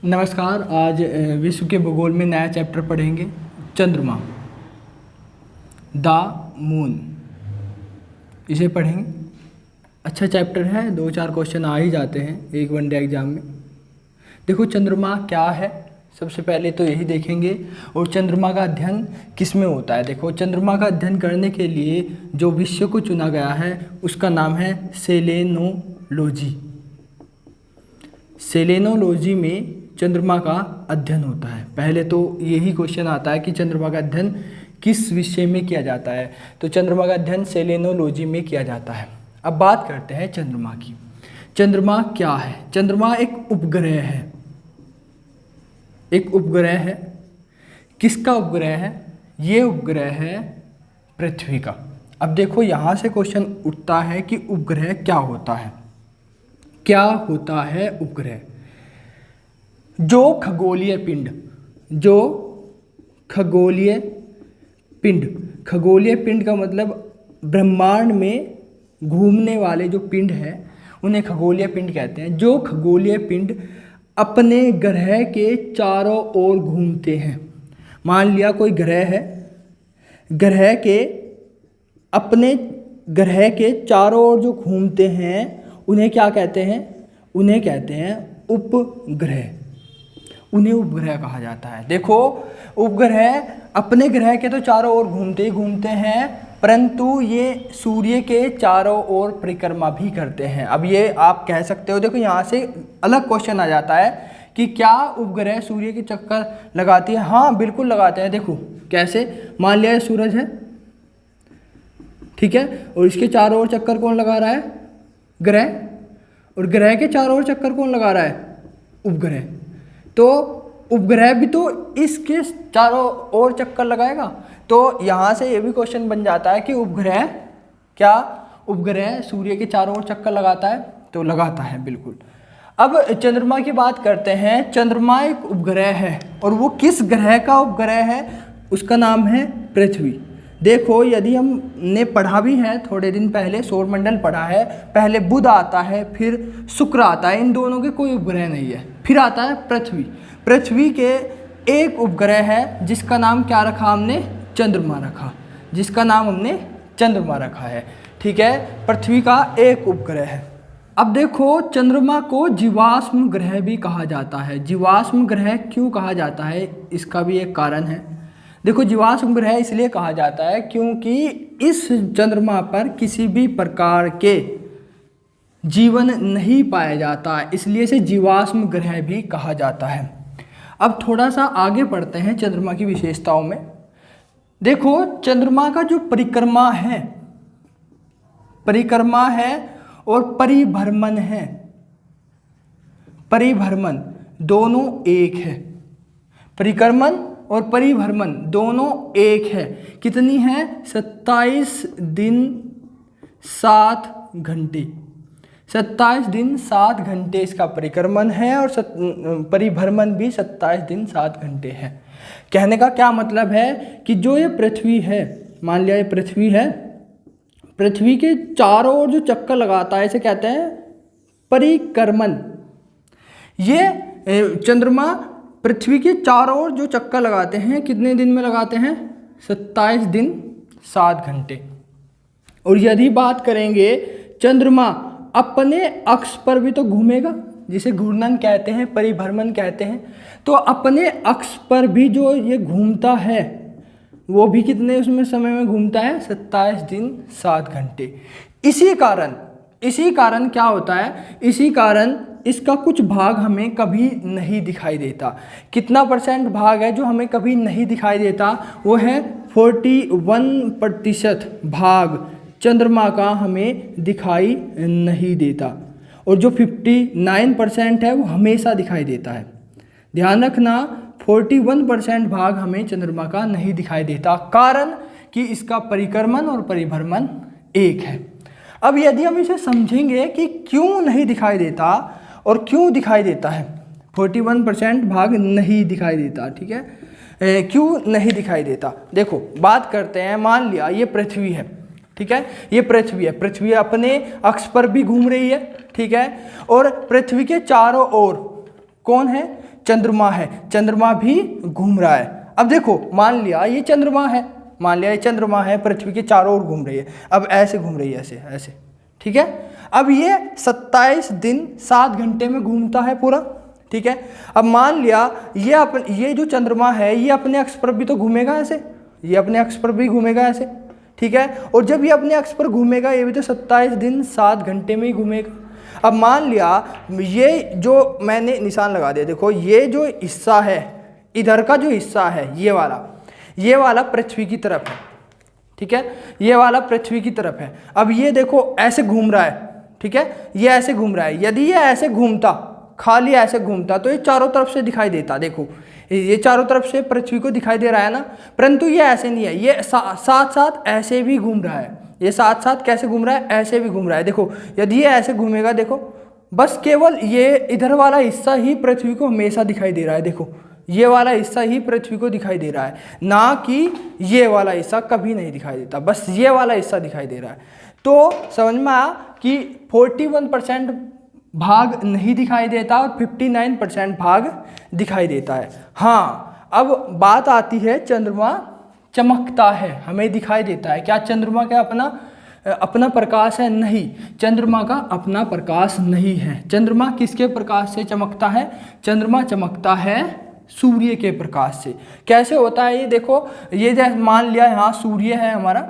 नमस्कार। आज विश्व के भूगोल में नया चैप्टर पढ़ेंगे, चंद्रमा, द मून। इसे पढ़ेंगे। अच्छा चैप्टर है, 2-4 क्वेश्चन आ ही जाते हैं एक वनडे एग्जाम में। देखो चंद्रमा क्या है, सबसे पहले तो यही देखेंगे। और चंद्रमा का अध्ययन किस में होता है। देखो चंद्रमा का अध्ययन करने के लिए जो विषय को चुना गया है उसका नाम है सेलेनोलॉजी। सेलेनोलॉजी में चंद्रमा का अध्ययन होता है। पहले तो यही क्वेश्चन आता है कि चंद्रमा का अध्ययन किस विषय में किया जाता है, तो चंद्रमा का अध्ययन सेलेनोलॉजी में किया जाता है। अब बात करते हैं चंद्रमा की। चंद्रमा क्या है? चंद्रमा एक उपग्रह है। एक उपग्रह है। किसका उपग्रह है? ये उपग्रह है पृथ्वी का। अब देखो यहाँ से क्वेश्चन उठता है कि उपग्रह क्या होता है। क्या होता है उपग्रह? जो खगोलीय पिंड, खगोलीय पिंड का मतलब ब्रह्मांड में घूमने वाले जो पिंड हैं उन्हें खगोलीय पिंड कहते हैं। जो खगोलीय पिंड अपने ग्रह के चारों ओर घूमते हैं। मान लिया कोई ग्रह है, ग्रह के अपने ग्रह के चारों ओर जो घूमते हैं उन्हें क्या कहते हैं? उन्हें कहते हैं उपग्रह। उन्हें उपग्रह कहा जाता है। देखो उपग्रह अपने ग्रह के तो चारों ओर घूमते ही घूमते हैं, परंतु ये सूर्य के चारों ओर परिक्रमा भी करते हैं। अब ये आप कह सकते हो, देखो यहाँ से अलग क्वेश्चन आ जाता है कि क्या उपग्रह सूर्य के चक्कर लगाती है? हाँ बिल्कुल लगाते हैं। देखो कैसे, मान लिया सूरज है, ठीक है, और इसके चारों ओर चक्कर कौन लगा रहा है? ग्रह। और ग्रह के चारों ओर चक्कर कौन लगा रहा है? उपग्रह। तो उपग्रह भी तो इसके चारों ओर चक्कर लगाएगा। तो यहाँ से ये भी क्वेश्चन बन जाता है कि उपग्रह, क्या उपग्रह सूर्य के चारों ओर चक्कर लगाता है? तो लगाता है बिल्कुल। अब चंद्रमा की बात करते हैं। चंद्रमा एक उपग्रह है और वो किस ग्रह का उपग्रह है? उसका नाम है पृथ्वी। देखो यदि हमने पढ़ा भी है थोड़े दिन पहले, सौरमंडल पढ़ा है। पहले बुध आता है, फिर शुक्र आता है, इन दोनों के कोई उपग्रह नहीं है। फिर आता है पृथ्वी। पृथ्वी के एक उपग्रह है जिसका नाम क्या रखा हमने? चंद्रमा रखा। जिसका नाम हमने चंद्रमा रखा है, ठीक है। पृथ्वी का एक उपग्रह है। अब देखो चंद्रमा को जीवाश्म ग्रह भी कहा जाता है। जीवाश्म ग्रह क्यों कहा जाता है? इसका भी एक कारण है। देखो जीवाश्म ग्रह इसलिए कहा जाता है क्योंकि इस चंद्रमा पर किसी भी प्रकार के जीवन नहीं पाया जाता, इसलिए इसे जीवाश्म ग्रह भी कहा जाता है। अब थोड़ा सा आगे बढ़ते हैं चंद्रमा की विशेषताओं में। देखो चंद्रमा का जो परिक्रमा है और परिभ्रमण है, परिभ्रमण दोनों एक है। परिक्रमण और परिभ्रमण दोनों एक है। कितनी है? 27 दिन 7 घंटे। 27 दिन 7 घंटे इसका परिक्रमण है और परिभ्रमण भी 27 दिन 7 घंटे है। कहने का क्या मतलब है कि जो ये पृथ्वी है, मान लिया ये पृथ्वी है, पृथ्वी के चारों ओर जो चक्कर लगाता है इसे कहते हैं परिक्रमण। ये चंद्रमा पृथ्वी के चारों ओर जो चक्कर लगाते हैं कितने दिन में लगाते हैं? 27 दिन 7 घंटे। और यदि बात करेंगे चंद्रमा अपने अक्ष पर भी तो घूमेगा, जिसे घूर्णन कहते हैं, परिभ्रमण कहते हैं। तो अपने अक्ष पर भी जो ये घूमता है वो भी कितने उसमें समय में घूमता है? 27 दिन 7 घंटे। इसी कारण क्या होता है? इसी कारण इसका कुछ भाग हमें कभी नहीं दिखाई देता। कितना % भाग है जो हमें कभी नहीं दिखाई देता? वो है 41% भाग चंद्रमा का हमें दिखाई नहीं देता, और जो 59% है वो हमेशा दिखाई देता है। ध्यान रखना, 41% भाग हमें चंद्रमा का नहीं दिखाई देता, कारण कि इसका परिक्रमण और परिभ्रमण एक है। अब यदि हम इसे समझेंगे कि क्यों नहीं दिखाई देता और क्यों दिखाई देता है, 41% भाग नहीं दिखाई देता, ठीक है। क्यों नहीं दिखाई देता? देखो बात करते हैं। मान लिया ये पृथ्वी है, ठीक है, ये पृथ्वी है। पृथ्वी अपने अक्ष पर भी घूम रही है, ठीक है, और पृथ्वी के चारों ओर कौन है? चंद्रमा है, चंद्रमा भी घूम रहा है। अब देखो मान लिया ये चंद्रमा है, मान लिया ये चंद्रमा है, पृथ्वी के चारों ओर घूम रही है, अब ऐसे घूम रही है, ऐसे ऐसे, ठीक है। अब ये 27 दिन 7 घंटे में घूमता है पूरा, ठीक है। अब मान लिया ये जो चंद्रमा है ये अपने अक्ष पर भी तो घूमेगा ऐसे, ये अपने अक्ष पर भी घूमेगा ऐसे, ठीक है। और जब ये अपने अक्ष पर घूमेगा ये भी तो 27 दिन 7 घंटे में ही घूमेगा। अब मान लिया ये जो मैंने निशान लगा दिया, देखो ये जो हिस्सा है, इधर का जो हिस्सा है ये वाला पृथ्वी की तरफ है, ठीक है, ये वाला पृथ्वी की तरफ है। अब ये देखो ऐसे घूम रहा है, ठीक है, ये ऐसे घूम रहा है। यदि ये ऐसे घूमता, खाली ऐसे घूमता, तो ये चारों तरफ से दिखाई देता, देखो ये चारों तरफ से पृथ्वी को दिखाई दे रहा है ना, परंतु ये ऐसे नहीं है, ये साथ साथ ऐसे भी घूम रहा है। ये साथ साथ कैसे घूम रहा है, ऐसे भी घूम रहा है। देखो यदि ये ऐसे घूमेगा, देखो बस केवल ये इधर वाला हिस्सा ही पृथ्वी को हमेशा दिखाई दे रहा है, देखो ये वाला हिस्सा ही पृथ्वी को दिखाई दे रहा है, ना कि ये वाला हिस्सा कभी नहीं दिखाई देता, बस ये वाला हिस्सा दिखाई दे रहा है। तो समझ में आया कि 41% भाग नहीं दिखाई देता और 59% भाग दिखाई देता है। हाँ, अब बात आती है चंद्रमा चमकता है, हमें दिखाई देता है, क्या चंद्रमा का अपना प्रकाश है? नहीं, चंद्रमा का अपना प्रकाश नहीं है। चंद्रमा किसके प्रकाश से चमकता है? चंद्रमा चमकता है सूर्य के प्रकाश से। कैसे होता है ये देखो, ये जैसे मान लिया यहाँ सूर्य है हमारा,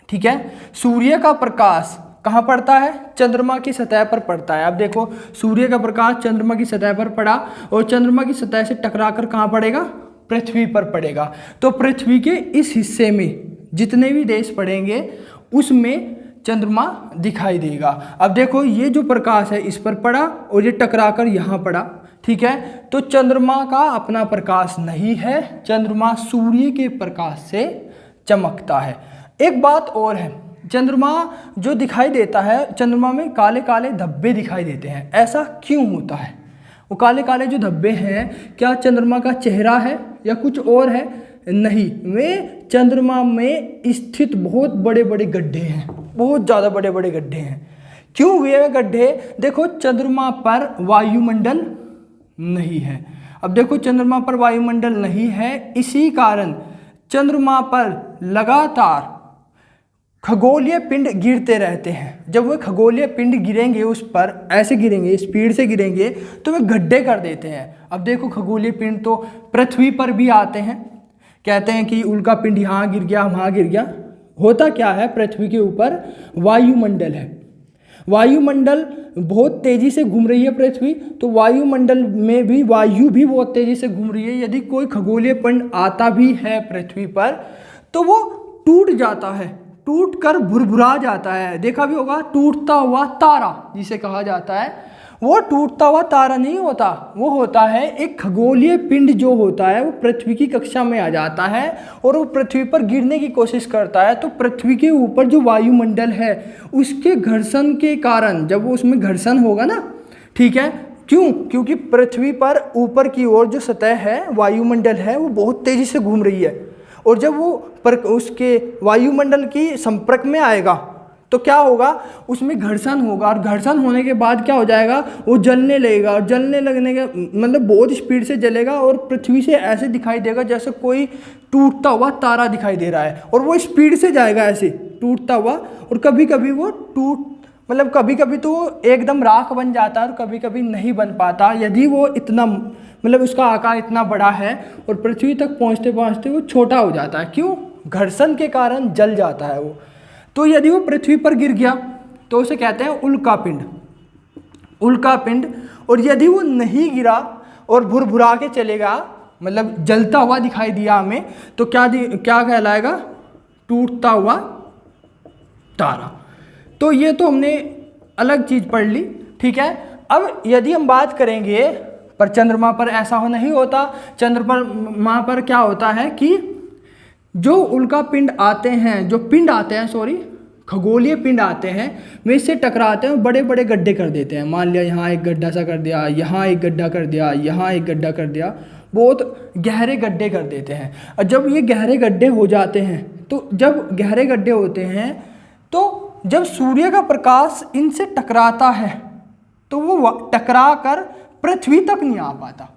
ठीक है, सूर्य का प्रकाश कहाँ पड़ता है? चंद्रमा की सतह पर पड़ता है। अब देखो सूर्य का प्रकाश चंद्रमा की सतह पर पड़ा और चंद्रमा की सतह से टकराकर कहाँ पड़ेगा? पृथ्वी पर पड़ेगा। तो पृथ्वी के इस हिस्से में जितने भी देश पड़ेंगे उसमें चंद्रमा दिखाई देगा। अब देखो ये जो प्रकाश है इस पर पड़ा और ये टकराकर यहाँ पड़ा, ठीक है, तो चंद्रमा का अपना प्रकाश नहीं है, चंद्रमा सूर्य के प्रकाश से चमकता है। एक बात और है, चंद्रमा जो दिखाई देता है, चंद्रमा में काले काले धब्बे दिखाई देते हैं, ऐसा क्यों होता है? वो काले काले जो धब्बे हैं, क्या चंद्रमा का चेहरा है या कुछ और है? नहीं, वे चंद्रमा में स्थित बहुत बड़े बड़े गड्ढे हैं, बहुत ज़्यादा बड़े बड़े गड्ढे हैं। क्यों हुए गड्ढे? देखो चंद्रमा पर वायुमंडल नहीं है। अब देखो चंद्रमा पर वायुमंडल नहीं है, इसी कारण चंद्रमा पर लगातार खगोलीय पिंड गिरते रहते हैं। जब वो खगोलीय पिंड गिरेंगे, उस पर ऐसे गिरेंगे, स्पीड से गिरेंगे, तो वे गड्ढे कर देते हैं। अब देखो खगोलीय पिंड तो पृथ्वी पर भी आते हैं, कहते हैं कि उल्का पिंड यहाँ गिर गया, वहाँ गिर गया। होता क्या है, पृथ्वी के ऊपर वायुमंडल है, वायुमंडल बहुत तेज़ी से घूम रही है पृथ्वी, तो वायुमंडल में भी वायु भी बहुत तेज़ी से घूम रही है। यदि कोई खगोलीय पिंड आता भी है पृथ्वी पर तो वो टूट जाता है, टूट कर भुरभुरा जाता है। देखा भी होगा टूटता हुआ तारा जिसे कहा जाता है, वो टूटता हुआ तारा नहीं होता, वो होता है एक खगोलीय पिंड जो होता है, वो पृथ्वी की कक्षा में आ जाता है और वो पृथ्वी पर गिरने की कोशिश करता है। तो पृथ्वी के ऊपर जो वायुमंडल है उसके घर्षण के कारण, जब वो उसमें घर्षण होगा ना, ठीक है, क्यों? क्योंकि पृथ्वी पर ऊपर की ओर जो सतह है, वायुमंडल है, वो बहुत तेज़ी से घूम रही है, और जब वो उसके वायुमंडल की संपर्क में आएगा तो क्या होगा, उसमें घर्षण होगा, और घर्षण होने के बाद क्या हो जाएगा, वो जलने लगेगा, और जलने लगने के मतलब बहुत स्पीड से जलेगा और पृथ्वी से ऐसे दिखाई देगा जैसे कोई टूटता हुआ तारा दिखाई दे रहा है, और वो स्पीड से जाएगा ऐसे टूटता हुआ, और कभी कभी वो कभी कभी तो एकदम राख बन जाता है और कभी कभी नहीं बन पाता, यदि वो इतना उसका आकार इतना बड़ा है और पृथ्वी तक पहुँचते पहुँचते वो छोटा हो जाता है। क्यों? घर्षण के कारण जल जाता है वो। तो यदि वो पृथ्वी पर गिर गया तो उसे कहते हैं उल्का पिंड, उल्का पिंड। और यदि वो नहीं गिरा और भुरभुरा के चलेगा, जलता हुआ दिखाई दिया हमें, तो क्या कहलाएगा? टूटता हुआ तारा। तो ये तो हमने अलग चीज़ पढ़ ली, ठीक है। अब यदि हम बात करेंगे, पर चंद्रमा पर ऐसा नहीं होता। चंद्रमा पर क्या होता है कि जो उल्का पिंड आते हैं, जो पिंड आते हैं, खगोलीय पिंड आते हैं, वे इससे टकराते हैं, बड़े बड़े गड्ढे कर देते हैं। मान लिया यहाँ एक गड्ढा सा कर दिया, यहाँ एक गड्ढा कर दिया, यहाँ एक गड्ढा कर दिया, बहुत गहरे गड्ढे कर देते हैं। और जब ये गहरे गड्ढे हो जाते हैं, तो जब गहरे गड्ढे होते हैं, तो जब सूर्य का प्रकाश इनसे टकराता है तो वो टकरा कर पृथ्वी तक नहीं आ पाता,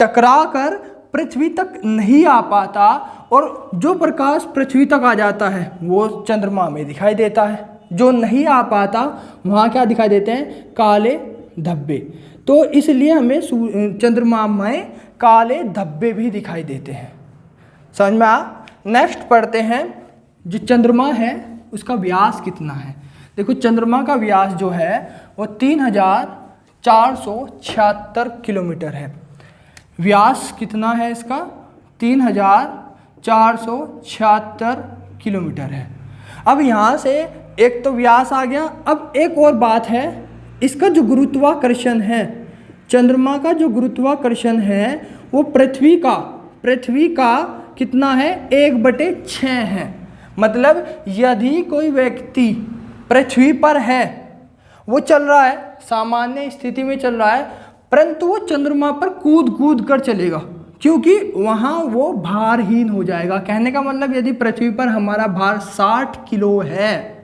टकरा कर पृथ्वी तक नहीं आ पाता, और जो प्रकाश पृथ्वी तक आ जाता है वो चंद्रमा में दिखाई देता है, जो नहीं आ पाता वहाँ क्या दिखाई देते हैं, काले धब्बे। तो इसलिए हमें चंद्रमा में काले धब्बे भी दिखाई देते हैं। समझ में आ? नेक्स्ट पढ़ते हैं, जो चंद्रमा है उसका व्यास कितना है। देखो चंद्रमा का व्यास जो है वो 3476 किलोमीटर है। व्यास कितना है इसका, 3476 किलोमीटर है। अब यहाँ से एक तो व्यास आ गया। अब एक और बात है, इसका जो गुरुत्वाकर्षण है, चंद्रमा का जो गुरुत्वाकर्षण है वो पृथ्वी का कितना है, 1/6 है। मतलब यदि कोई व्यक्ति पृथ्वी पर है, वो चल रहा है, सामान्य स्थिति में चल रहा है, परंतु वो चंद्रमा पर कूद कर चलेगा, क्योंकि वहाँ वो भारहीन हो जाएगा। कहने का मतलब यदि पृथ्वी पर हमारा भार 60 किलो है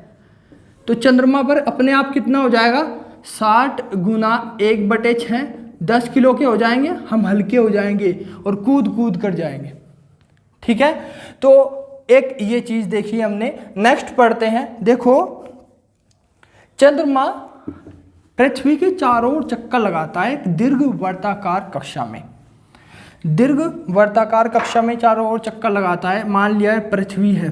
तो चंद्रमा पर अपने आप कितना हो जाएगा, 60 गुना 1/6, 10 किलो के हो जाएंगे, हम हल्के हो जाएंगे और कूद कर जाएंगे। ठीक है, तो एक ये चीज़ देखी हमने। नेक्स्ट पढ़ते हैं। देखो चंद्रमा पृथ्वी के चारों ओर चक्कर लगाता है एक दीर्घवृत्ताकार कक्षा में। दीर्घवृत्ताकार कक्षा में चारों ओर चक्कर लगाता है। मान लिया है पृथ्वी है,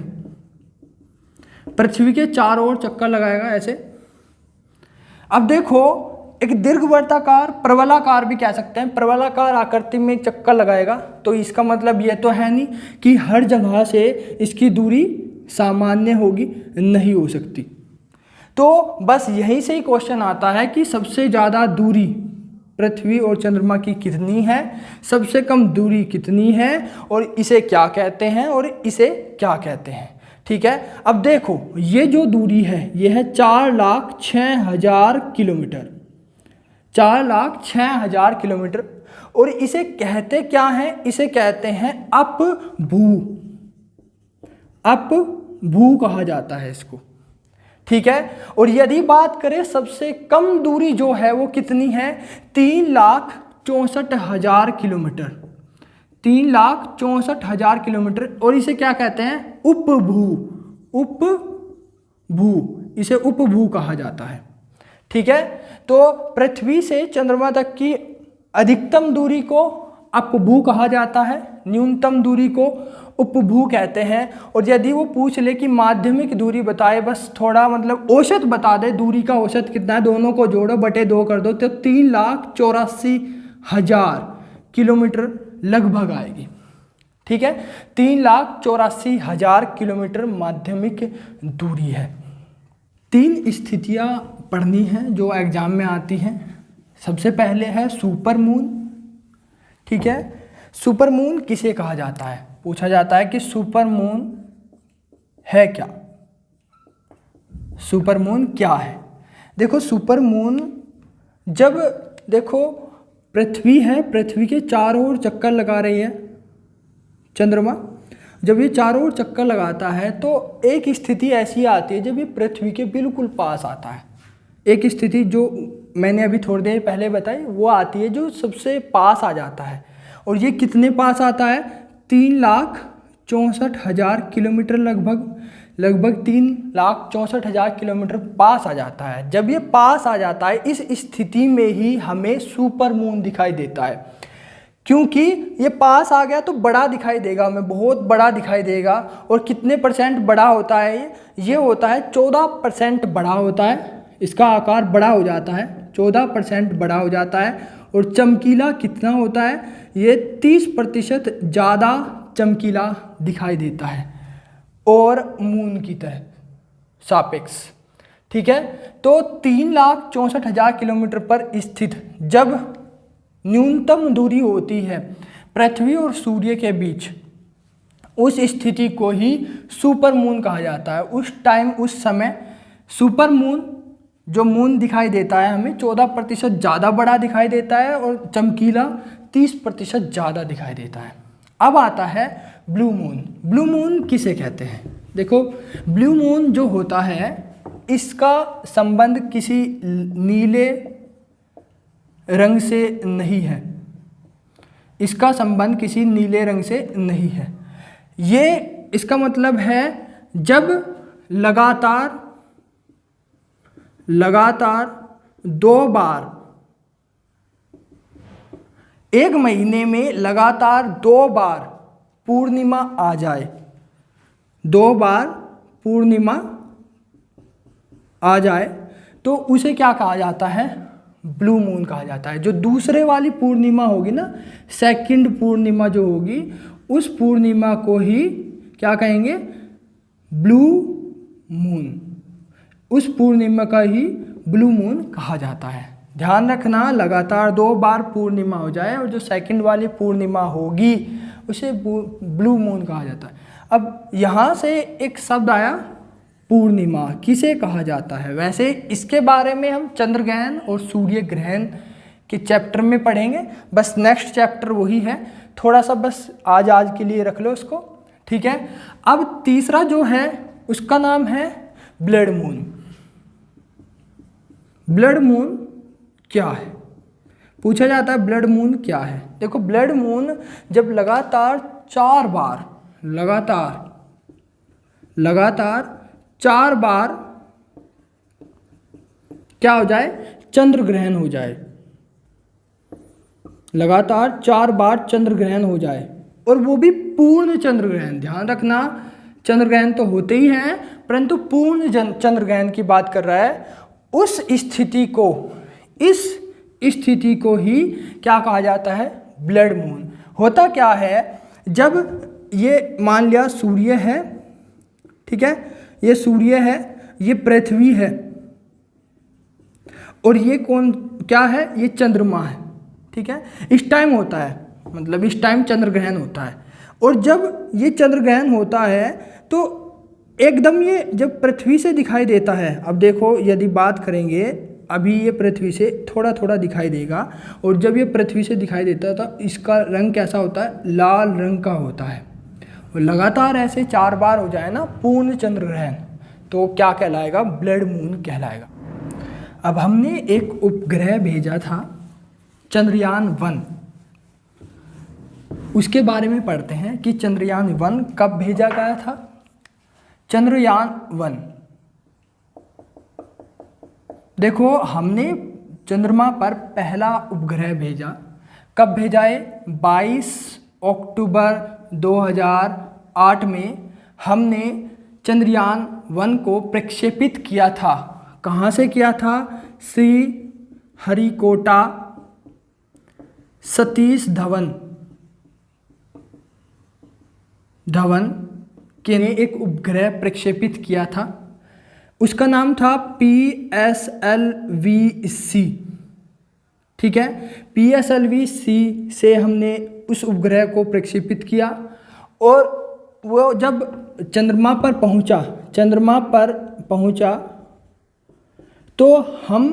पृथ्वी के चारों ओर चक्कर लगाएगा ऐसे। अब देखो एक दीर्घवृत्ताकार, प्रबलाकार भी कह सकते हैं, प्रबलाकार आकृति में चक्कर लगाएगा, तो इसका मतलब यह तो है नहीं कि हर जगह से इसकी दूरी सामान्य होगी, नहीं हो सकती। तो बस यहीं से ही क्वेश्चन आता है कि सबसे ज़्यादा दूरी पृथ्वी और चंद्रमा की कितनी है, सबसे कम दूरी कितनी है, और इसे क्या कहते हैं और इसे क्या कहते हैं। ठीक है, अब देखो ये जो दूरी है ये है 4,06,000 किलोमीटर, 4,06,000 किलोमीटर। और इसे कहते क्या है, इसे कहते हैं अपभू कहा जाता है इसको। ठीक है, और यदि बात करें सबसे कम दूरी जो है वो कितनी है, 3,64,000 किलोमीटर, 3,64,000 किलोमीटर। और इसे क्या कहते हैं, उपभू, इसे उपभू कहा जाता है। ठीक है, तो पृथ्वी से चंद्रमा तक की अधिकतम दूरी को अपभू कहा जाता है, न्यूनतम दूरी को उपभू कहते हैं। और यदि वो पूछ ले कि माध्यमिक दूरी बताए, बस थोड़ा मतलब औसत बता दे, दूरी का औसत कितना है, दोनों को जोड़ो बटे 2 कर दो, तो 3,84,000 किलोमीटर लगभग आएगी। ठीक है, 3,84,000 किलोमीटर माध्यमिक दूरी है। 3 स्थितियाँ पढ़नी हैं जो एग्जाम में आती हैं। सबसे पहले है सुपर मून। ठीक है, सुपर मून किसे कहा जाता है, पूछा जाता है कि सुपर मून है क्या, सुपर मून क्या है। देखो सुपर मून, जब देखो पृथ्वी है, पृथ्वी के चारों ओर चक्कर लगा रही है चंद्रमा, जब ये चारों ओर चक्कर लगाता है तो एक स्थिति ऐसी आती है जब ये पृथ्वी के बिल्कुल पास आता है। एक स्थिति जो मैंने अभी थोड़ी देर पहले बताई वो आती है जो सबसे पास आ जाता है। और ये कितने पास आता है, 3,64,000 किलोमीटर, लगभग 3,64,000 किलोमीटर पास आ जाता है। जब ये पास आ जाता है, इस स्थिति में ही हमें सुपर मून दिखाई देता है, क्योंकि ये पास आ गया तो बड़ा दिखाई देगा, हमें बहुत बड़ा दिखाई देगा। और कितने % बड़ा होता है ये होता है 14% बड़ा होता है, इसका आकार बड़ा हो जाता है, 14% बड़ा हो जाता है। और चमकीला कितना होता है, ये 30% ज़्यादा चमकीला दिखाई देता है और मून की तरह सापेक्ष। ठीक है, तो 3,64,000 किलोमीटर पर स्थित जब न्यूनतम दूरी होती है पृथ्वी और सूर्य के बीच, उस स्थिति को ही सुपर मून कहा जाता है। उस टाइम, उस समय सुपर मून, जो मून दिखाई देता है हमें 14% ज़्यादा बड़ा दिखाई देता है और चमकीला 30% ज़्यादा दिखाई देता है। अब आता है ब्लू मून। ब्लू मून किसे कहते हैं, देखो ब्लू मून जो होता है इसका संबंध किसी नीले रंग से नहीं है, इसका संबंध किसी नीले रंग से नहीं है। ये इसका मतलब है जब लगातार 2 बार, एक महीने में लगातार 2 बार पूर्णिमा आ जाए, 2 बार पूर्णिमा आ जाए तो उसे क्या कहा जाता है? ब्लू मून कहा जाता है। जो दूसरे वाली पूर्णिमा होगी ना, सेकंड पूर्णिमा जो होगी, उस पूर्णिमा को ही क्या कहेंगे? Blue moon. उस पूर्णिमा का ही ब्लू मून कहा जाता है। ध्यान रखना, लगातार 2 बार पूर्णिमा हो जाए और जो सेकंड वाली पूर्णिमा होगी उसे ब्लू मून कहा जाता है। अब यहाँ से एक शब्द आया पूर्णिमा, किसे कहा जाता है? वैसे इसके बारे में हम चंद्र ग्रहण और सूर्य ग्रहण के चैप्टर में पढ़ेंगे, बस नेक्स्ट चैप्टर वही है। थोड़ा सा बस आज के लिए रख लो उसको, ठीक है। अब तीसरा जो है उसका नाम है ब्लड मून। ब्लड मून क्या है? पूछा जाता है ब्लड मून क्या है। देखो, ब्लड मून जब लगातार 4 बार, लगातार 4 बार क्या हो जाए? चंद्र ग्रहण हो जाए। लगातार 4 बार चंद्र ग्रहण हो जाए, और वो भी पूर्ण चंद्र ग्रहण। ध्यान रखना, चंद्र ग्रहण तो होते ही हैं, परंतु पूर्ण चंद्र ग्रहण की बात कर रहा है। उस स्थिति को ही क्या कहा जाता है? Blood moon. होता क्या है, जब ये मान लिया सूर्य है, ठीक है, ये सूर्य है, ये पृथ्वी है, और ये कौन क्या है? ये चंद्रमा है, ठीक है। इस टाइम होता है, मतलब इस टाइम चंद्र ग्रहण होता है। और जब ये चंद्र ग्रहण होता है तो एकदम ये जब पृथ्वी से दिखाई देता है, अब देखो यदि बात करेंगे, अभी ये पृथ्वी से थोड़ा थोड़ा दिखाई देगा, और जब ये पृथ्वी से दिखाई देता है तो इसका रंग कैसा होता है? लाल रंग का होता है। और लगातार ऐसे 4 बार हो जाए ना पूर्ण चंद्र ग्रहण, तो क्या कहलाएगा? ब्लड मून कहलाएगा। अब हमने एक उपग्रह भेजा था चंद्रयान 1, उसके बारे में पढ़ते हैं कि चंद्रयान 1 कब भेजा गया था। चंद्रयान 1, देखो हमने चंद्रमा पर पहला उपग्रह भेजा। कब भेजा है? 22 अक्टूबर 2008 में हमने चंद्रयान 1 को प्रक्षेपित किया था। कहाँ से किया था? श्री हरिकोटा सतीश धवन के ने एक उपग्रह प्रक्षेपित किया था। उसका नाम था PSLV-C, ठीक है। PSLV-C से हमने उस उपग्रह को प्रक्षेपित किया, और वो जब चंद्रमा पर पहुंचा तो हम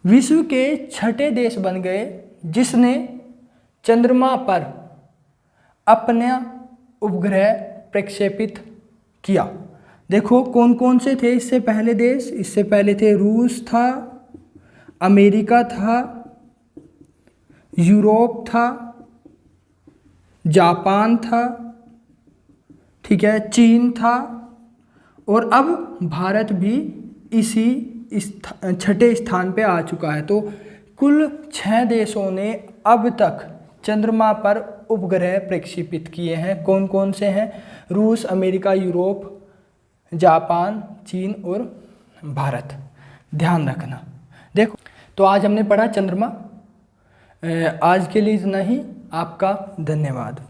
विश्व के 6ठे देश बन गए जिसने चंद्रमा पर अपना उपग्रह प्रक्षेपित किया। देखो कौन कौन से थे इससे पहले देश? इससे पहले थे रूस था, अमेरिका था, यूरोप था, जापान था, ठीक है, चीन था, और अब भारत भी इसी 6ठे स्थान पे आ चुका है। तो कुल 6 देशों ने अब तक चंद्रमा पर उपग्रह प्रक्षेपित किए हैं। कौन कौन से हैं? रूस, अमेरिका, यूरोप, जापान, चीन और भारत। ध्यान रखना। देखो, तो आज हमने पढ़ा चंद्रमा। आज के लिए इतना ही। आपका धन्यवाद।